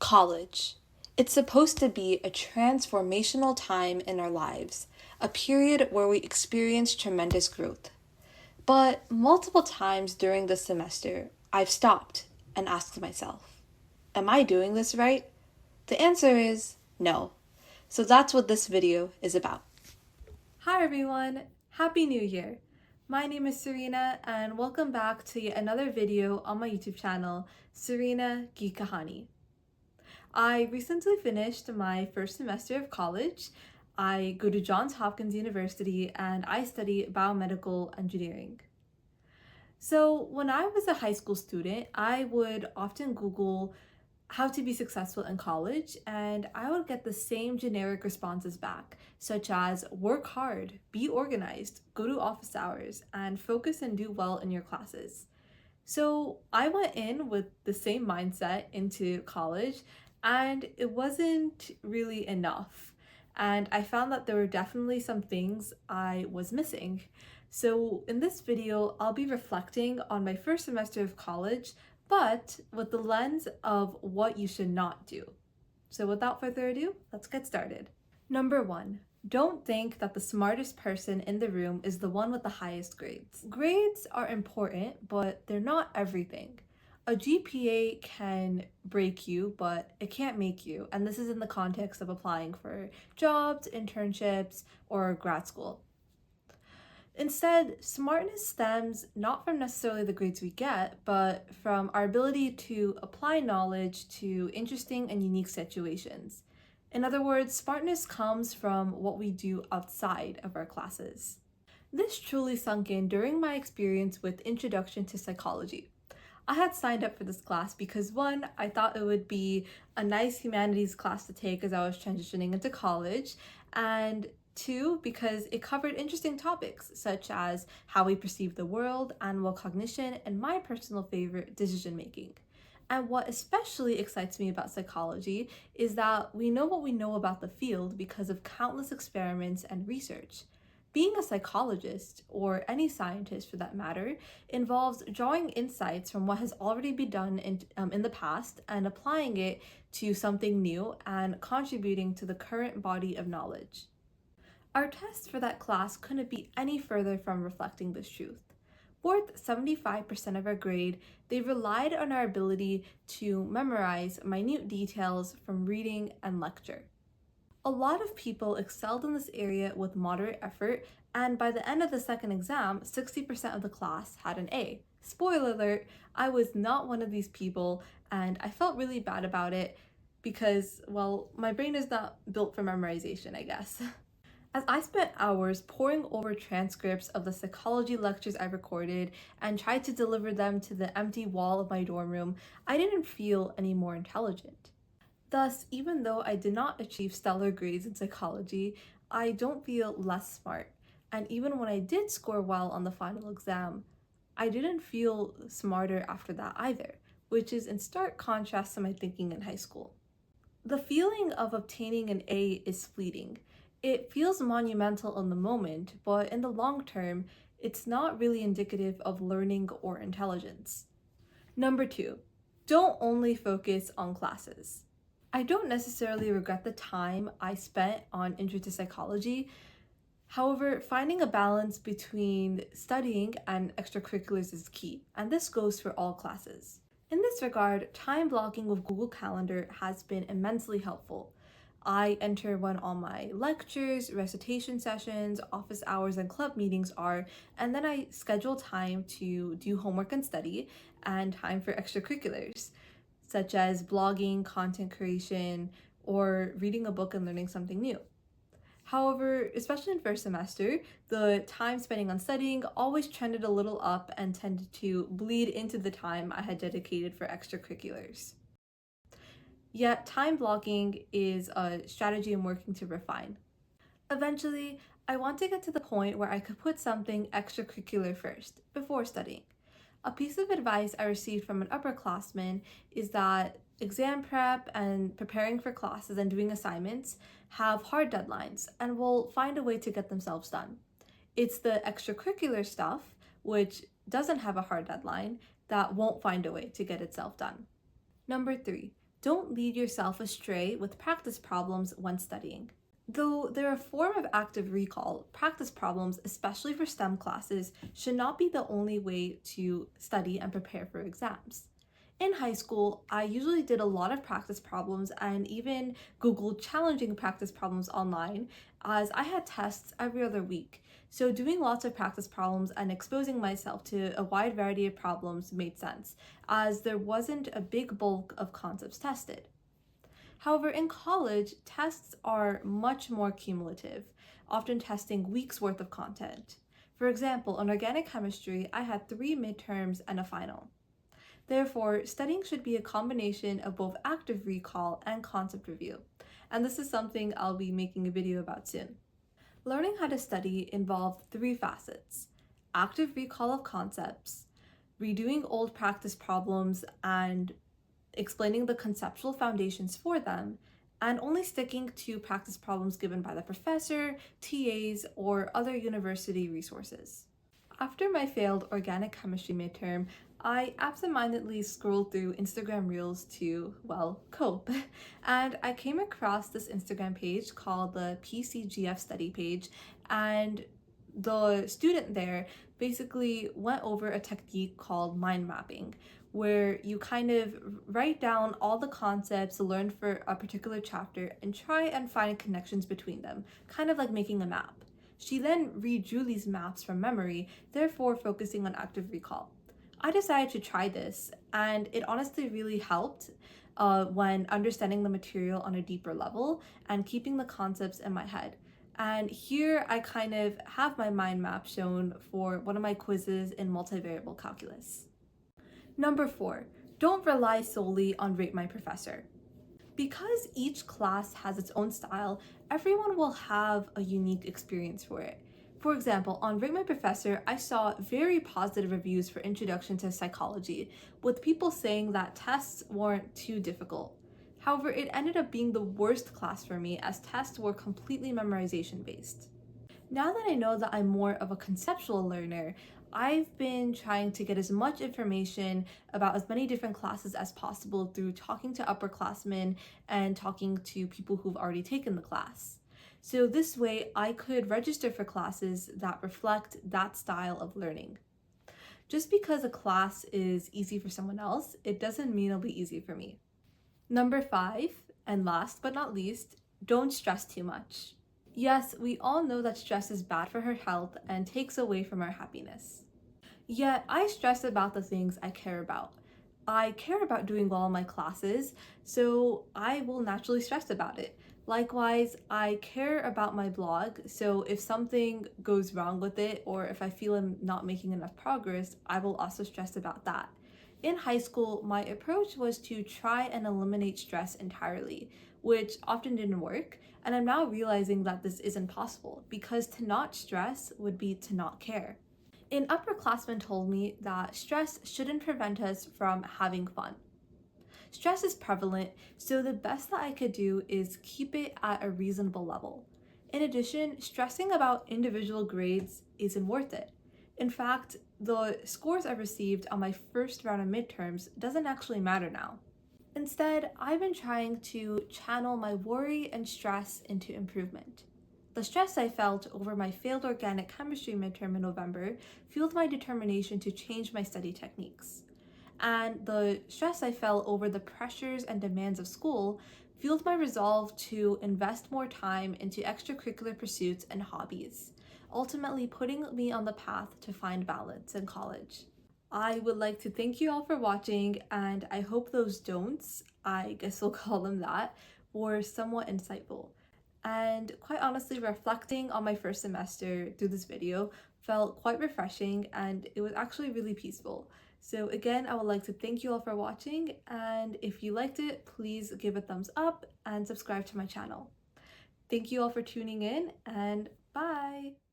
College. It's supposed to be a transformational time in our lives, a period where we experience tremendous growth. But multiple times during the semester, I've stopped and asked myself, am I doing this right? The answer is no. So that's what this video is about. Hi everyone, Happy New Year! My name is Serena and welcome back to yet another video on my YouTube channel, Serena Gi Kahani. I recently finished my first semester of college. I go to Johns Hopkins University and I study biomedical engineering. So when I was a high school student, I would often Google how to be successful in college, and I would get the same generic responses back, such as work hard, be organized, go to office hours, and focus and do well in your classes. So I went in with the same mindset into college, and it wasn't really enough. And I found that there were definitely some things I was missing. So in this video, I'll be reflecting on my first semester of college, but with the lens of what you should not do. So without further ado, let's get started. Number 1. Don't think that the smartest person in the room is the one with the highest grades. Grades are important, but they're not everything. A GPA can break you, but it can't make you. And this is in the context of applying for jobs, internships, or grad school. Instead, smartness stems not from necessarily the grades we get, but from our ability to apply knowledge to interesting and unique situations. In other words, smartness comes from what we do outside of our classes. This truly sunk in during my experience with Introduction to Psychology. I had signed up for this class because 1, I thought it would be a nice humanities class to take as I was transitioning into college, and 2, because it covered interesting topics such as how we perceive the world, animal cognition, and my personal favorite, decision making. And what especially excites me about psychology is that we know what we know about the field because of countless experiments and research. Being a psychologist, or any scientist for that matter, involves drawing insights from what has already been done in the past and applying it to something new and contributing to the current body of knowledge. Our test for that class couldn't be any further from reflecting this truth. Worth 75% of our grade, they relied on our ability to memorize minute details from reading and lecture. A lot of people excelled in this area with moderate effort, and by the end of the second exam, 60% of the class had an A. Spoiler alert, I was not one of these people, and I felt really bad about it because, well, my brain is not built for memorization, I guess. As I spent hours poring over transcripts of the psychology lectures I recorded and tried to deliver them to the empty wall of my dorm room, I didn't feel any more intelligent. Thus, even though I did not achieve stellar grades in psychology, I don't feel less smart. And even when I did score well on the final exam, I didn't feel smarter after that either, which is in stark contrast to my thinking in high school. The feeling of obtaining an A is fleeting. It feels monumental in the moment, but in the long term, it's not really indicative of learning or intelligence. Number 2, don't only focus on classes. I don't necessarily regret the time I spent on Intro to Psychology. However, finding a balance between studying and extracurriculars is key, and this goes for all classes. In this regard, time blocking with Google Calendar has been immensely helpful. I enter when all my lectures, recitation sessions, office hours, and club meetings are, and then I schedule time to do homework and study, and time for extracurriculars, such as blogging, content creation, or reading a book and learning something new. However, especially in first semester, the time spending on studying always trended a little up and tended to bleed into the time I had dedicated for extracurriculars. Yet time blocking is a strategy I'm working to refine. Eventually, I want to get to the point where I could put something extracurricular first, before studying. A piece of advice I received from an upperclassman is that exam prep and preparing for classes and doing assignments have hard deadlines and will find a way to get themselves done. It's the extracurricular stuff, which doesn't have a hard deadline, that won't find a way to get itself done. Number 3, don't lead yourself astray with practice problems when studying. Though they're a form of active recall, practice problems, especially for STEM classes, should not be the only way to study and prepare for exams. In high school, I usually did a lot of practice problems and even Googled challenging practice problems online as I had tests every other week. So doing lots of practice problems and exposing myself to a wide variety of problems made sense, as there wasn't a big bulk of concepts tested. However, in college, tests are much more cumulative, often testing weeks worth of content. For example, in organic chemistry, I had 3 midterms and a final. Therefore, studying should be a combination of both active recall and concept review. And this is something I'll be making a video about soon. Learning how to study involved 3 facets: active recall of concepts, redoing old practice problems and explaining the conceptual foundations for them, and only sticking to practice problems given by the professor, TAs, or other university resources. After my failed organic chemistry midterm, I absentmindedly scrolled through Instagram Reels to, well, cope. And I came across this Instagram page called the PCGF study page, and the student there basically went over a technique called mind mapping, where you kind of write down all the concepts learned for a particular chapter and try and find connections between them, kind of like making a map. She then redrew these maps from memory, therefore focusing on active recall. I decided to try this, and it honestly really helped when understanding the material on a deeper level and keeping the concepts in my head. And here I kind of have my mind map shown for one of my quizzes in multivariable calculus. Number 4, don't rely solely on Rate My Professor. Because each class has its own style, everyone will have a unique experience for it. For example, on Rate My Professor, I saw very positive reviews for Introduction to Psychology, with people saying that tests weren't too difficult. However, it ended up being the worst class for me as tests were completely memorization based. Now that I know that I'm more of a conceptual learner, I've been trying to get as much information about as many different classes as possible through talking to upperclassmen and talking to people who've already taken the class. So this way, I could register for classes that reflect that style of learning. Just because a class is easy for someone else, it doesn't mean it'll be easy for me. Number 5, and last but not least, don't stress too much. Yes, we all know that stress is bad for our health and takes away from our happiness. Yet, I stress about the things I care about. I care about doing well in my classes, so I will naturally stress about it. Likewise, I care about my blog, so if something goes wrong with it or if I feel I'm not making enough progress, I will also stress about that. In high school, my approach was to try and eliminate stress entirely, which often didn't work, and I'm now realizing that this isn't possible because to not stress would be to not care. An upperclassman told me that stress shouldn't prevent us from having fun. Stress is prevalent, so the best that I could do is keep it at a reasonable level. In addition, stressing about individual grades isn't worth it. In fact, the scores I received on my first round of midterms doesn't actually matter now. Instead, I've been trying to channel my worry and stress into improvement. The stress I felt over my failed organic chemistry midterm in November fueled my determination to change my study techniques. And the stress I felt over the pressures and demands of school fueled my resolve to invest more time into extracurricular pursuits and hobbies, ultimately putting me on the path to find balance in college. I would like to thank you all for watching, and I hope those don'ts, I guess we'll call them that, were somewhat insightful. And quite honestly, reflecting on my first semester through this video felt quite refreshing and it was actually really peaceful. So again, I would like to thank you all for watching, and if you liked it, please give a thumbs up and subscribe to my channel. Thank you all for tuning in, and bye!